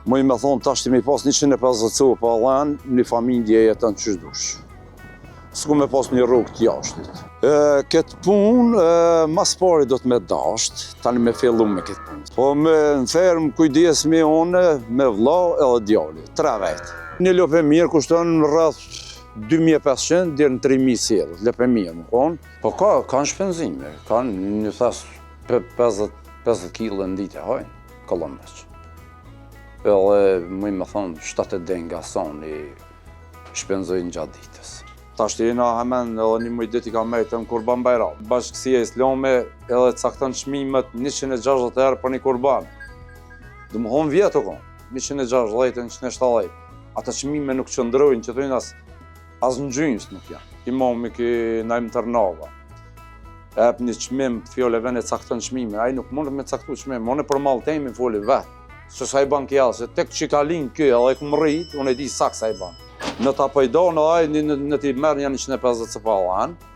Muj me thonë tash ti me pas 150 cu pa dhen, një familje jetën qysh dush. S'ku me pas një rrugë të jashtit. Këtë punë, mas pari do të me dasht, tani me fillu me këtë punë. Po me në fermë kujdes me une, me vlla edhe djali, 3 vetë. Një lopë e mirë kushton rreth 2500 deri në 3000 sjellë, lopë e mirë më konë. Po kanë shpenzime, kanë një thash 50 kg në ditë hajnë, kolonësh. Edhe muj me thonë 70 denga soni shpenzojnë gjatë ditës. Tash jena hemen edhe një muj ditë i ka mejtë në Kurban Bayram. Bashkësia Islame edhe cakton çmimet 160 herë për një kurban. Do më thonë vjetë o konë, 160-170. Ata çmime nuk qëndrojnë që thujnë as në gjynës nuk janë. Imami ki Najm Tërnava. Ep një çmim fjole vene cakton çmime, ai nuk mund me caktu çmime, mone për malltemi foli vetë. Se sa i ban kjallë, se tek që ka linë kjo edhe e këmë rritë, unë e di sak sa i ban. Në ta pëjdonë edhe në t'i merë një 150 cëpa lanë,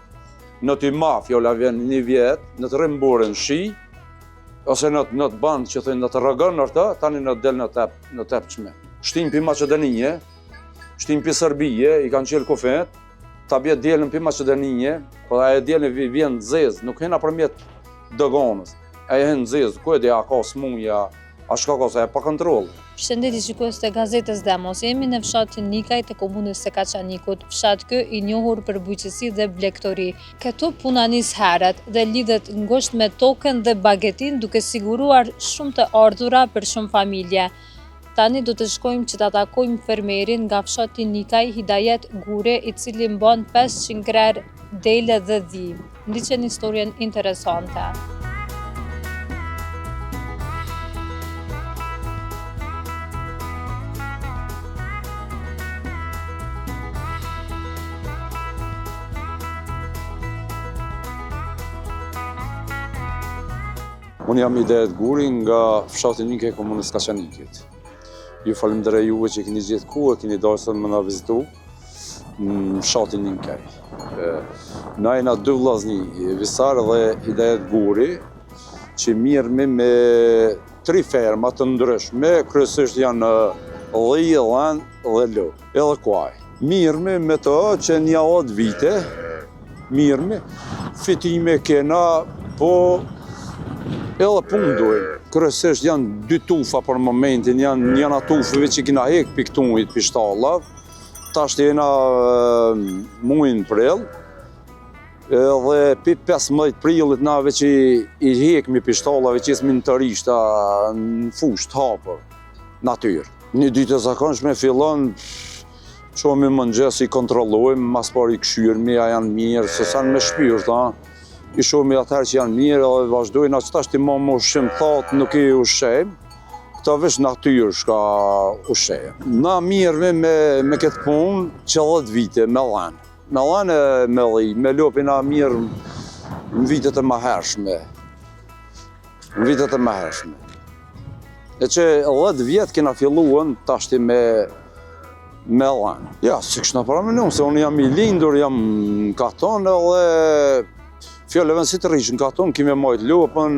në t'i ma fjolla vjen një vjetë, në të rimburën shi, ose në të bandë që thënë në të rëgën në rëtë, tani në të del në tep qme. Shtim për Macedoninje, shtim për Serbije, i kanë qelë kufet, ta bjetë djelën për Macedoninje, po da e djelën vjen zezë, nuk hena përmjet dëgonës, e hen zezë, ku e dhe a ka smunja, a shka kosa e pa kontrol. Përshëndetje shikues të gazetës Demos, jemi në fshatin Nikaj të komunës së Kaçanikut, fshat kë i njohur për bujqësi dhe blegtori. Këtu puna nis herët dhe lidhet ngosht me tokën dhe bagetin duke siguruar shumë të ardhura për shumë familje. Tani do të shkojmë që të takojmë fermerin nga fshati Nikaj, Hidajet Gure, i cili mban 500 krerë dele dhe dhimë. Ndiqen historien interesante. Unë jam Hidajet Guri nga fshati Nikaj e komunës Kaçanikit. Ju falenderoj juve që keni gjithë ku e keni dashur më na vizitu në fshatin Nikaj. Na jena 2 vllazni, Visar dhe Hidajet Guri, që mirëmi me 3 ferma të ndryshme, kryesisht janë Lli, Llan dhe Lo, edhe kuaj. Mirëmi me të që një 8 vite, mirëmi, fitime kena, po edhe punë dojnë. Kryesisht janë 2 tufa për momentin, janë njëna tufëve që kina hek për këtunit për shtallav. Tash të jena muin prill, edhe për 15 prillit nave që i hekmi për shtallave që jesmi në të rishta në fusht, hapër, natyrë. Një ditë e zakonshme fillon, qomi mëngjes i kontrollojmë, mas par i këshyrmi, a janë mirë, se sanë me shpyrë, ta. I shumë i atëherë që janë mirë edhe vazhdojnë, që tash ti ma më ushqim thatë nuk i ushqim, këta vesh natyrë shka ushqim. Na mirëve me këtë punë që 10 vite me Llan. Me Llan e me Lli, me Lopi na mirë në vitet e mahershme. Në vitet e mahershme. E që 10 vjetë kena filluën tash ti me Llan. Ja, si kështë në paramenum, se unë jam i lindur, jam në Katon edhe fjallëve si të rishë në Katon, kime majtë lopën,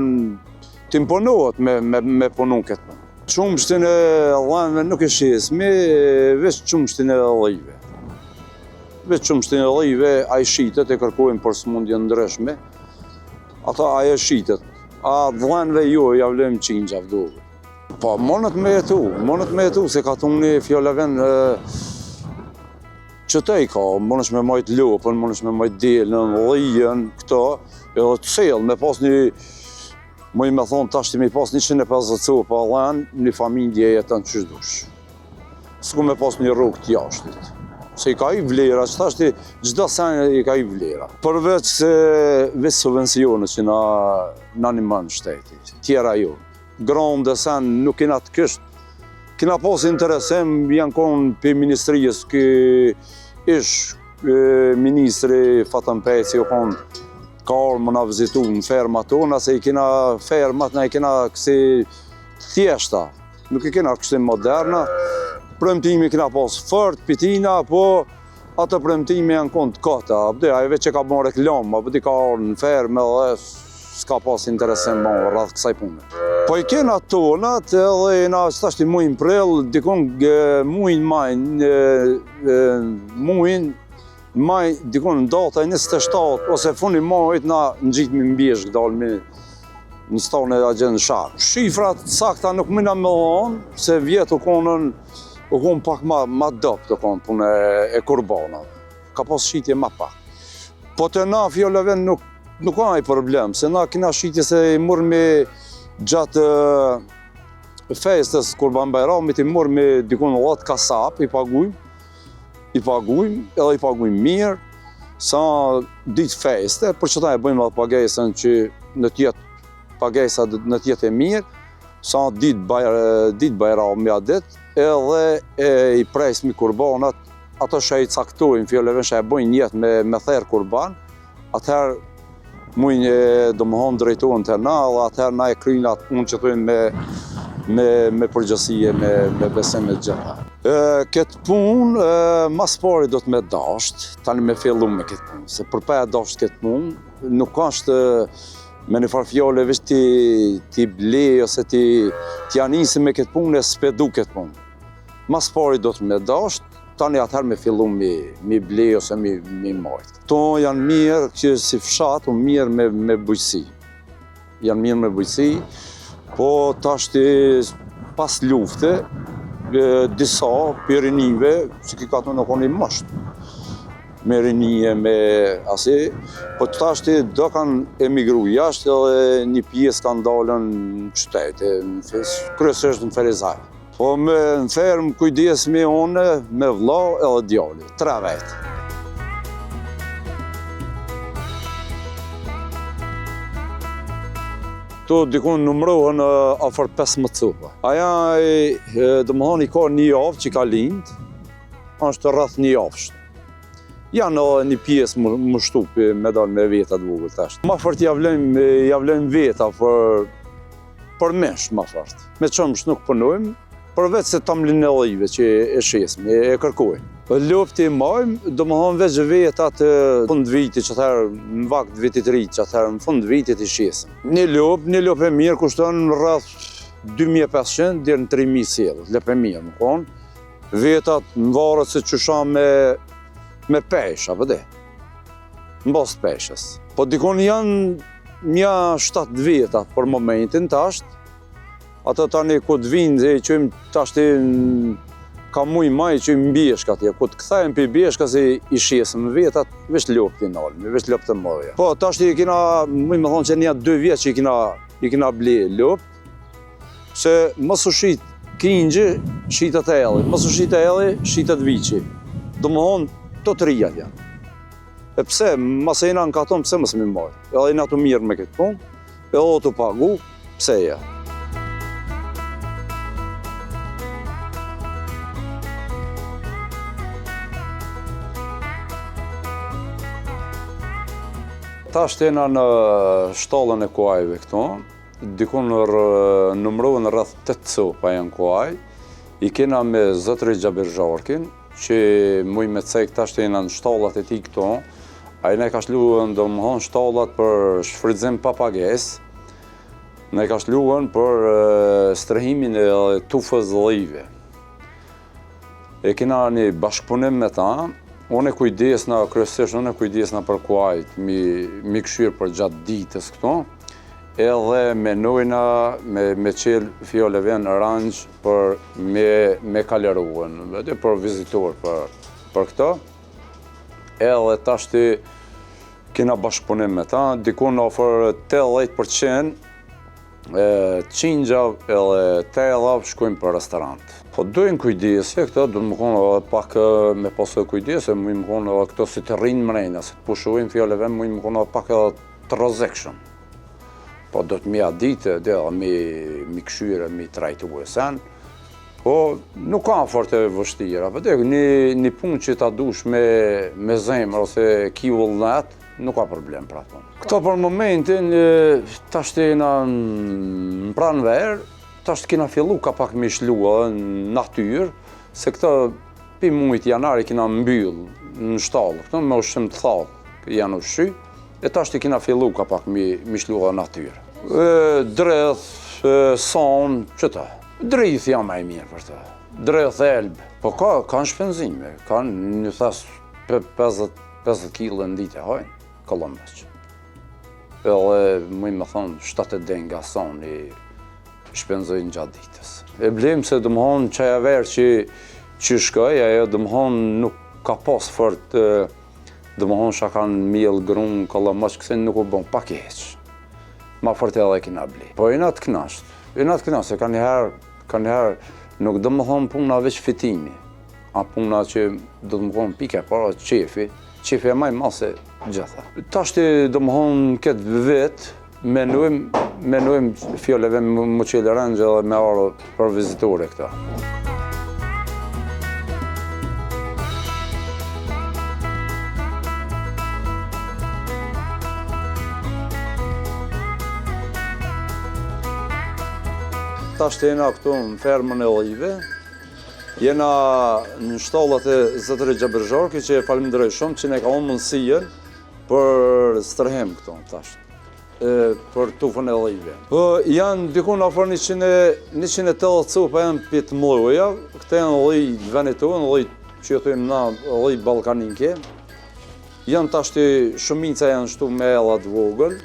t'imponohet me punu këtë punë. Qumshtin e Llanve nuk e shismi, veç qumshtin e Llive. Veç qumshtin e Llive, a i shitet e kërkojnë për smundje ndryshme, ata a e shitet. A Llanve jo, javlem qinja vdove. Po, monët me jetu, se Katoni fjallëve që te i ka, mënesh me majtë lopën, mënesh me majtë delën, Llijën, këto, edhe të selë, me pas një, mëj me thonë tash të me pas 150 cu pa Llan, një familje jetën qysh dush. S'ku me pas një rrugë të jashtit. Se i ka i vlera, që tash të gjitha sen i ka i vlera. Përveç se veç subvencionet që na një mënë shteti, tjera jo. Gromë dhe sen nuk kena të kështë. Kena pas interesim, janë konë për ministrijës, ish ministri Fatën Peci, ka orë më na vizitu në fermat tona, se i kena fermat, na i kena kësi thjeshta, nuk i kena kësi moderna. Premtimi kena pas fort, pitina, po atë premtimi janë konë të kata, ajo veç që ka bon reklam, apo ti ka orë në ferme dhe s'ka pas interesim më rreth kësaj pune. Po i kena tonat edhe na tash i muin prill, dikon muin maj, dikon në data 27 ose fundi majit na ngjitmi mbiesh dalmi në stone e agjen shar. Shifrat sakta nuk mëna me thonë, se vjetë u konë pak ma dopt u konë punë e kurbana. Ka pas shitje ma pak. Po të na fjolleve nuk ka ai problem, se na kina shitje se i murmi gjatë festës Kurban Bajramit, i murmi dikun 10 kasap, i pagujmë edhe i pagujmë mirë, sa ditë feste, për që ta e bëjmë atë pagesën që në tjetë pagesa në tjetë e mirë, sa ditë Bajrami adet, edhe i presmi kurbanat, ato që i caktojnë fjolleve që e bëjnë jetë me therë kurban, atëherë mujnë do më honë drejtojnë të na, dhe atëherë na e kryjnë atë unë që tojnë me përgjësie, me besim e gjitha. Këtë punë, mas pari do të me dasht, tani me fillu me këtë punë, se përpa e dasht këtë punë, nuk ashtë me një farë fjole veç ti ble ose ti anisi me këtë punë e spedu këtë punë. Mas pari do të me dasht, tani atëherë me fillu mi ble ose mi majtë. To janë mirë që si fshat, mirë me bujqësi. Janë mirë me bujqësi, po tashti pas lufte, disa për rinive, që ki ka të nuk onë i mështë. Me rinije, me asi, po tashti do kanë emigru jashtë edhe një pjesë kanë dalën në qytetë, kryesisht në Ferizaj. Po në fermë kujdes me une, me vlla edhe djali, 3 vetë. Tu dikun numrohen afër 15 cupa. Aja, domethënë i ka një javë që ka lindë, është rreth një javë. Janë edhe një pjesë më shtupi me dalë me veta të vogël tash. Ma fort javlejmë veta për mesh, ma fort. Me qëmsh nuk punojmë, përveç se tamlinellive që e shesim, e kërkojmë. Lopti majmë, do më thonë veç vetat fund viti, që atëherë në vakt vitit ri, që atëherë në fund vitit i shesim. Një lop e mirë kushton rreth 2500 deri në 3000 sjellë, lop e mirë më konë. Vetat në varet se qysha me pesh, apo de, në bas peshës. Po dikon janë mja 7 vetat për momentin tasht, ato tani ku të vinë, që tashti ka muj maj që i mbjeshka atje, ku të këthajmë për bjeshka se i shesim vetat, veç lopë t'i nalmi, veç lopë të mëdhja. Po, tashti i kina, muj me thonë që nja 2 vjetë që i kina ble lopë, se mësë u shit kingjë, shitat e elli, mësë u shit e elli, shitat vici. Do më thonë, të të rijat janë. E pse, mëse jena në katon, pse mësë mi majtë? Edhe jena të mirë me këtë punë, edhe o të pagu, pse ja. Ta shtena në shtallën e kuajve këto, dikun numrohen rreth 8 copa janë kuaj, i kena me zotëri Gjabir Zharkin, që muj me cek ta shtena në shtallat e ti këto, a i ne ka shluhen do më thonë shtallat për shfrydzim pa pages, ne ka shluhen për strehimin e tufës dhive. E kena një bashkëpunim me ta, unë e kujdesna, kryesisht unë e kujdesna për kuajt, mi këshyrë për gjatë ditës këto, edhe menojna me qelë fjolleve në ranjë për me kaleruen, për vizitor për këto. Edhe tashti kena bashkëpunim me ta, dikun ofër 80% qingjav edhe tellav shkojnë për restorant. Po dojnë kujdesje, këto do të më konë pak me pasë kujdesje, mu i më konë këto si të rrinë mrejna, si të pushojnë fjalleve, mu i më konë pak edhe të rozekshëm. Po do të mja dite, dhe mi këshyre, mi trajtu e sen, po nuk ka fort e vështira, po dhe një punë që ta dush me zemër ose ki vullnet, nuk ka problem pra tonë. Këto për momentin, tashti jena në pranë verë, tashti kina fillu ka pak me shlua në natyrë, se këto pi mujt janari kina mbyllë në shtallë, këto me ushqim të thallë janë ushqy, E tash ti kina fillu ka pak mi shluha natyrë. Dreth, son, qëta. Drith jam e mirë për të. Dreth elbë. Po kanë shpenzime, kanë një thas 50 kg në ditë e hajnë, Kolombës. Edhe më thonë 7 denga soni shpenzojnë gjatë ditës. E blem se dëmëhon qaja verë që shkoj, ajo dëmëhon nuk ka pas fort, dëmëhon që kanë mjell, grunë, Kolombës, këse nuk u bon pak e heqë. Ma fort edhe kina ble. Po jena të knasht, se ka njëherë nuk dëmëhon puna veç fitimi, a puna që do të më konë pike, para qefi e maj mase gjitha. Ta shti dëmëhon këtë vetë, menujmë fjolleve më qelë rëngjë dhe me arë për vizitore këta. Ta shti jena këtu në fermën e Ollive, jena në shtallat e zëtëri Gjabërgjarki që e falimderoj shumë që ne ka unë mundësien për stërhem këtu tash, për tufën e Ollive. Janë dikun afër 180 cupa janë pitë mloja, këte janë Olli venit tu, Olli që jëtojmë na Olli Balkaninke. Janë tashti shumica janë shtu me ellat vogël,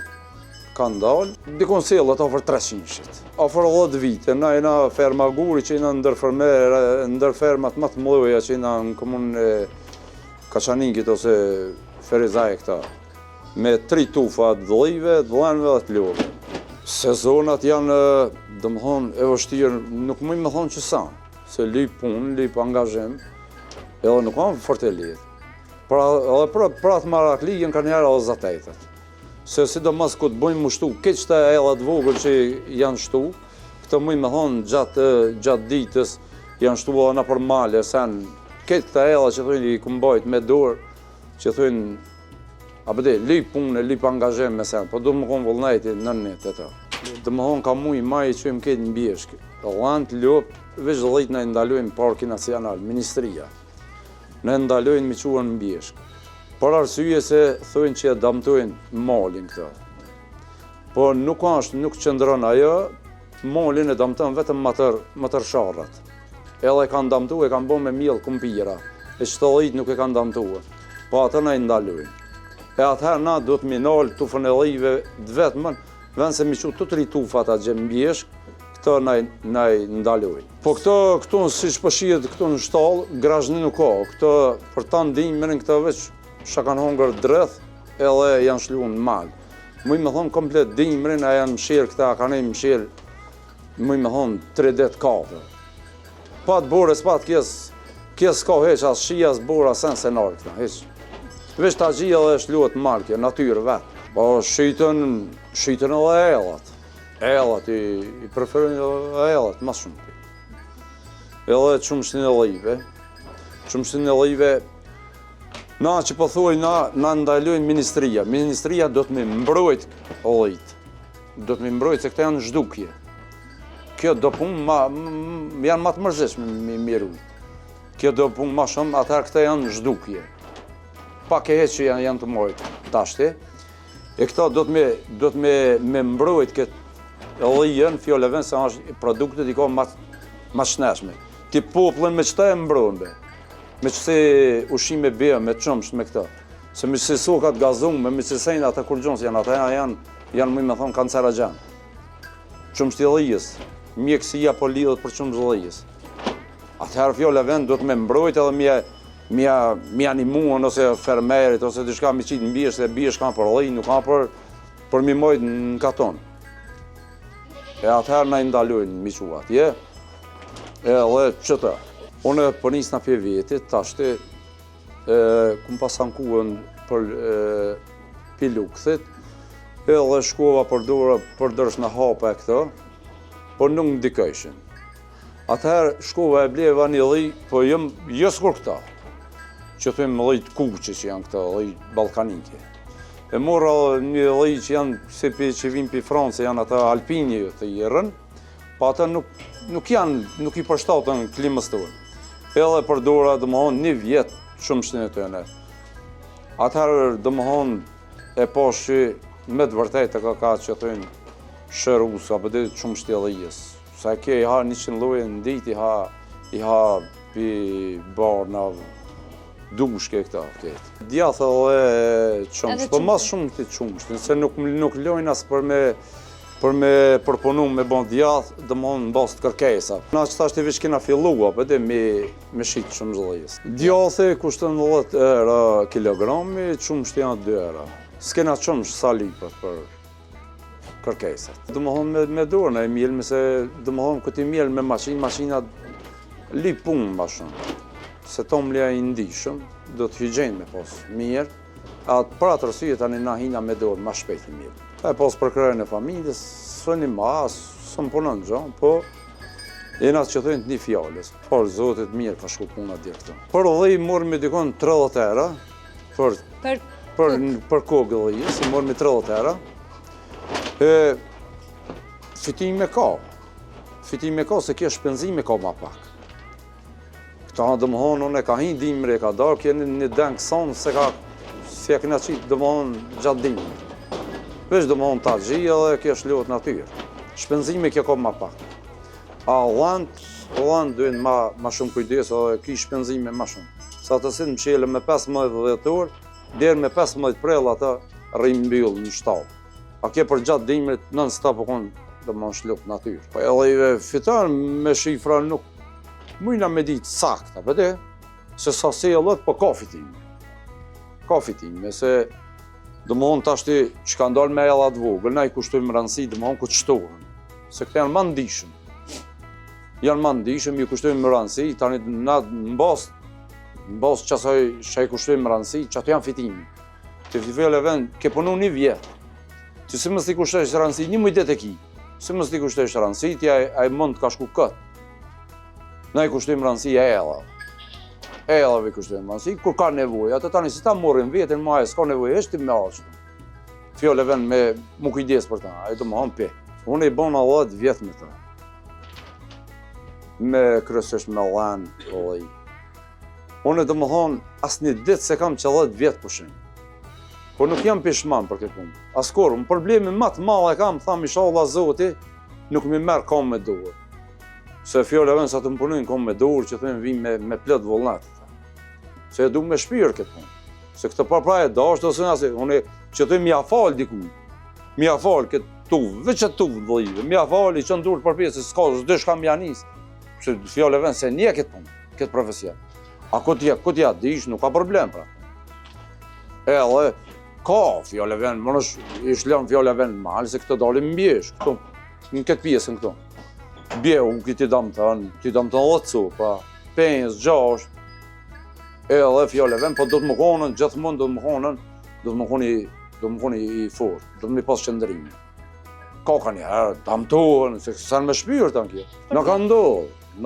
kanë dalë, dikun sellat afër 300-shit. Afër 10 vite, na jena ferma Guri që jena ndër fermat më të mloja që jena në komunën e Kaçaninkit ose Ferizaj këta, me 3 tufa të dhlive, të dhenve dhe të love. Sezonat janë, dëmëhon, e vështirë, nuk mëjmë me thonë që sa, se lyp punë, lyp angazhem, edhe nuk kanë fort e lidhë. Edhe për atë marakligën ka njerë edhe zatajtet. Se sidomos ku të bëjmë më shtu, këtë qëta ellat vogël që janë shtu, këtë mëjmë me thonë gjatë ditës, janë shtu edhe në për male, sen këtë këta ellat që thujnë i kumbajt me dorë, që thujnë, apëde, lyp punë, lyp angazhem me sen, po du më konë vullnajti në net e ta. Dë më thonë ka mujë maj që im këtë në bjeshkë. Lanë të ljopë, veç dhe dhejtë në ndalojnë Parki Nacional, Ministria. Në ndalojnë mi quen në bjeshkë. Për arsye se thujnë që e damtojnë malin këta. Po nuk qëndron ajo, malin e damtojnë vetëm më tër sharrat. Edhe e kanë damtu, e kanë bo me mjellë kumpira, e qëtëllit nuk e kanë damtu, po atë në ndalojnë. E atëherë na do të minalë tufën e Ollive të vetëmën, vend se mi që të 3 tufat atë gjemë bjeshk, këto na ndalojnë. Po këto si që pëshijet këto në shtallë, grazhni nuk ka, këto për ta ndihmën këto veç, që kanë hongër dreth edhe janë shlu në malë. Muj me thonë komplet dimrin, a janë mshirë këta, kanë e mshirë, muj me thonë 3 det kafe. Patë bore, s'patë kjes ka heq, as shia s'bora sen se narë këta, heq. Vesh ta gjia dhe shluat në malë kjo, natyrë vetë. Po shqytën edhe ellat. Ellat, i preferojnë edhe ellat, mas shumë. Edhe qumshtin e Ollive. Qumshtin e Ollive, na që po thuaj, na ndalojnë Ministria. Ministria do të me mbrojt Ollit. Do të me mbrojt se këta janë zhdukje. Kjo do punë janë ma të mërzis me miru. Kjo do punë ma shumë, atëherë këta janë zhdukje. Pak e heq që janë të mojt tashti. E këta do të me mbrojt këtë Ollien, fjollëven se është produktet i ka ma shneshme. Ti poplën me qëta e mbrojnë be. Me qëse ushime bia, me qëmsht, me këta. Se me qëse sokat gazume, me qëse sejnë ata kurgjonës janë, ata janë me thonë kancerogen. Qëmshti Ollijës, mjekësia po lidhët për qëmshti Ollijës. Atëherë fjolla vend do të me mbrojt edhe mi animuan ose fermerit, ose të shka mi qitë në bjesh, se bjesh kanë për Ollijë, nuk kanë për mi mojtë në katon. E atëherë na i ndalojnë mi qua atje, edhe qëta. Unë për njës në pje vetit, tashti, ku më pasan kuën për pilukëthit, edhe shkova për dërsh në hapa e këto, por nuk më dikëshin. Atëherë shkova e bleva një lij, po jësë kur këta, që thujmë lij të kuqë që janë këta, lij balkanike. E mora një lij që janë, që vinë për Francë, janë ata alpini të jërën, pa ata nuk i përshtatën klimës të unë. Edhe përdora dëmohon 1 vjetë qumshtin e të jene. Atëherë dëmohon e posh që me të vërtetë ka që thënë shërus, apo dhe shumë shtjellëjes. Sa ke i ha 100 lloje në ditë, i ha pi barna, dushke këta këtë. Djathë edhe qumsht, po mas shumë të qumsht, nëse nuk lojnë as për me përpunu me bon djathë, dhe më në bas të kërkesa. Na që thashtë i veç kena fillua, për dhe me shqitë shumë zhëllëjes. Djathë kushtën 10 euro kilogrami, qumsht janë 2 euro. S'kena qumsht sa lipët për kërkesat. Dhe më thonë me dorë në e mjelë, se dhe më thonë këtë i mjelë me maqina lip punë ma shumë. Se tomlja i ndishëm, do të hygjenë me posë mirë, atë për atë rësye tani na hina me dorë ma shpejt i mirë. E posë për krejën e familjes, së një mas, së më punën gjonë, po jena që thëjnë të një fjallës, por zotit mirë ka shku puna dirë këto. Për dhe i morë me dikon 30 euro, për kokë dhe i, si morë me 30 euro, fitime ka, se kje shpenzime ka ma pak. Këta dëmëhonë, unë e ka hinë dimre, ka darë, kje një denë kësonë, se e këna qitë dëmëhonë gjatë dimre. Veç dëmëhonë ta gjia dhe kje shlot natyrë. Shpenzime kje ka ma pak. A Holland dujnë ma shumë kujdes, edhe ki shpenzime ma shumë. Sa të sinë më qele me 15 dhjetor, dherë me 15 prell ata rrimë mbyllë në shtatë. A kje për gjatë dimrit, nën sta po konë dëmëhonë shlot natyrë. Po edhe fitan me shifra nuk mujna me ditë sakta, për te, se sa se e lëtë, po ka fitime, se dëmohon tashti që ka ndalë me ellat vogël, na i kushtojmë rëndësi, dëmohon këtë qëtohen, se këte janë ma ndishëm. Janë ma ndishëm, i kushtojmë rëndësi, tani na në basë qasaj që i kushtojmë rëndësi, që ato janë fitimi. Të fitime vend, ke punu një vjetë, që si mës t'i kushtojsh rëndësi, një mujtet e ki, si mës t'i kushtojsh rëndësi, a i mund t'ka shku këtë. Na i kushtojmë rëndësi e ellave i kushtojmë rëndësi, kur ka nevojë, atë tani si ta morin vetën, ma e s'ka nevojë, eshti me ashtu. Fjole vend me mu kujdes për ta, e të më hanë pe. Unë i bona 10 vjetë me ta. Me kryesisht me lanë, olej. Unë e të më hanë, asë një ditë se kam që 10 vjetë pushin. Por nuk jam pishman për këtë punë. Askur, më problemi më të madhe kam, tham isha Allah Zoti, nuk mi merë kam me dorë. Se fjole vend sa të më punojnë kom me dorë që të vim me plët vullnet. Se du me shpirë këtë punë. Se këtë pra e dashtë ose nëse, unë që të mja falë diku. Mja falë këtë tuvë, veç e tuvë dhëjive. Mja falë i që ndurë për pjesë, se s'ka zë shka mja nisë. Se fjole vend se nje këtë punë, këtë profesion. A këtë ja dish, nuk ka problem pra. Edhe, ka fjole vend, më i shlem fjole vend malë, se këtë dalim mbjesh, këto, në këtë pjesën këto. Bje, unë këti dam të lëtësu, pa 5, 6, edhe fjole vend, po do të më konën, gjithmonë do të më koni i forë, do të më pas qëndërimi. Ka një herë, dam të unë, se sa në me shpyrë të në kje. Në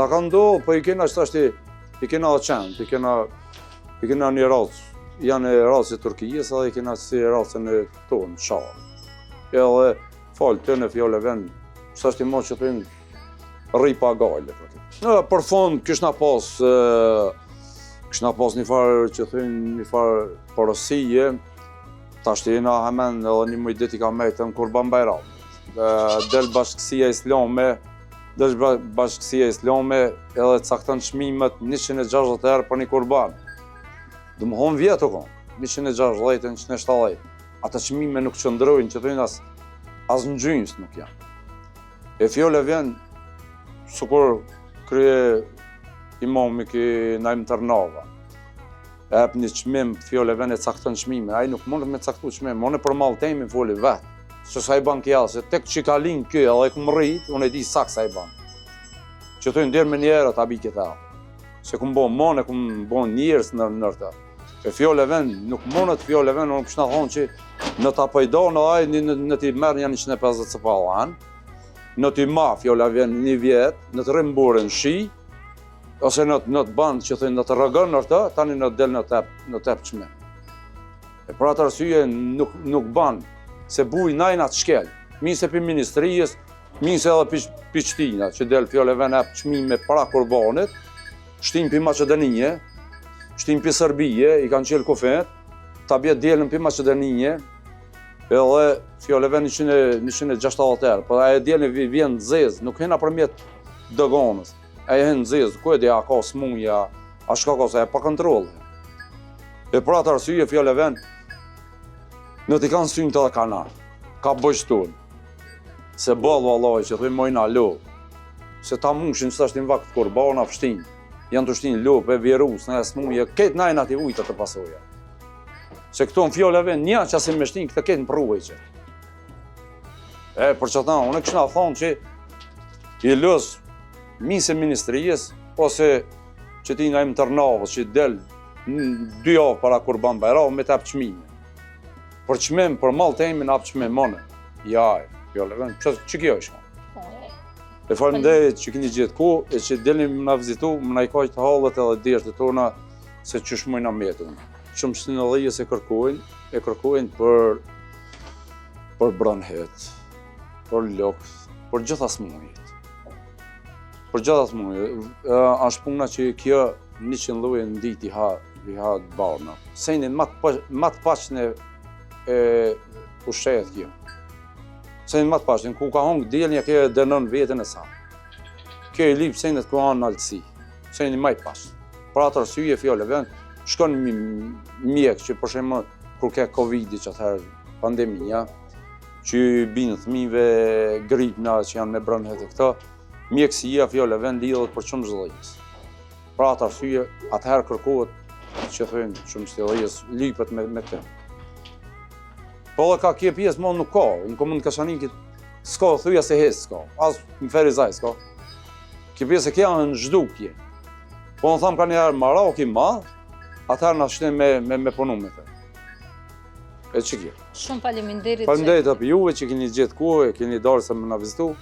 ka ndohë, po i kena që tashti, i kena qenë, i kena një racë, janë e racë e Turkijës, edhe i kena si racën e tonë, sharë. Edhe falë të në fjole vend, që tashti mo që të rri pa gajle. Për fond, këshna pas një farë që thënë një farë porosije, tashti jena hemen edhe një mujdit i ka mejtë në Kurban Bajram. Del bashkësia islame edhe caktën çmimet 160 herë për një kurban. Dhe më honë vjetë o konë, 160, 170. Ata çmime nuk qëndrojnë që thënë as në gjynës nuk janë. E fjole vjen sukur krye imami ki Naim Tërnava. E hep një çmim, fjole vjen e caktën çmime. Ai nuk mund me caktu çmim, unë për mall temi foli vetë. Se sa i ban kjallë, se tek që ka linë kjo edhe këmë rritë, unë e di sak sa i ban. Që të ndirë me njerë ta bi këta. Se këmë bo mone, këmë bo njerës në nërta. E fjole vend, nuk monët fjole vend, unë këshna thonë që në ta pëjdo në ajë, në ti merë një 150 cëpalan, në ti ma fjole vend një vjetë, në të rëmburën shi, ose në të bandë që thënë në të rëgën nërta, tani në të del në tep qme. E për atë arsye nuk banë, se buj najna të shkel, minë se për ministrijës, minë se edhe për qtina, që del fjole vend e qmime para kurbanit, shtim për Macedonije, shtim për Serbije, i kanë qelë kofet, ta bjetë delën për Macedonije, Edhe fjallëve 160 herë, po e djeni vjen zezë, nuk hena përmjet dëgonës. E hen zezë, ku e di a ka smunja, a shka ka se e pa kontrol. E për atë arsye fjallëve në t'i kanë synë të dhe kanar, ka bëjshtun. Se bëllë vallaj që thuj mojna lo, se ta mushin së ashtin vakt kur bana fështin, janë të shtin lo, pe virus, në e smunja, ketë najnë ati ujtë të pasoja. Se këto në fjollave një që asim me shtin, këtë ketë në pruve që. Për që ta, unë e këshna thonë që i lësë mise ministrijes, ose që ti nga im tërnavës që del 2 javë para Kurban Bayramit me të apë qmime. Për qmim, për malë të emi në apë qmim mëne. Jaj, fjollave, që kjo është? E faleminderit që keni gjithë ku, e që delim na vizitu, më na i kaq të hallet edhe djertë të tona, se që shmojna metën. Shumë shtinëllëjës e kërkojnë për branhet, për lokë, për gjitha smujit. Për gjitha smujit. Ashtë puna që kjo 100 lloje në ditë i ha të barna. Sejnin matë paqën e ushqejet kjo. Sejnin matë paqën, ku ka hongë djelnja kjo e dënën vetën e sa. Kjo i lipë sejnet ku anë në altësi. Sejnin majtë paqën. Për atë arsye fjallë vend, shkon mjek që për shembull kur ke Covid-i që atëherë pandemia, që binë fëmijëve gripna që janë me branhet e këto, mjekësia fjallë vend lidhet për shumë zhëllëjës. Për atë arsye, atëherë kërkohet që thënë shumë zhëllëjës lypet me të. Po dhe ka kje pjesë më nuk ka, në komunë Kashanikit s'ka thuja se hes s'ka, as në Ferizaj s'ka. Kje pjesë e kja në zhdukje. Po në thamë ka njëherë Maraki madh, atëherë në shtem me punu me të. E që kjo. Shumë faleminderit. Faleminderit api juve që keni gjithë kohë, keni darë se më na vizitu,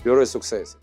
ju uroj suksese.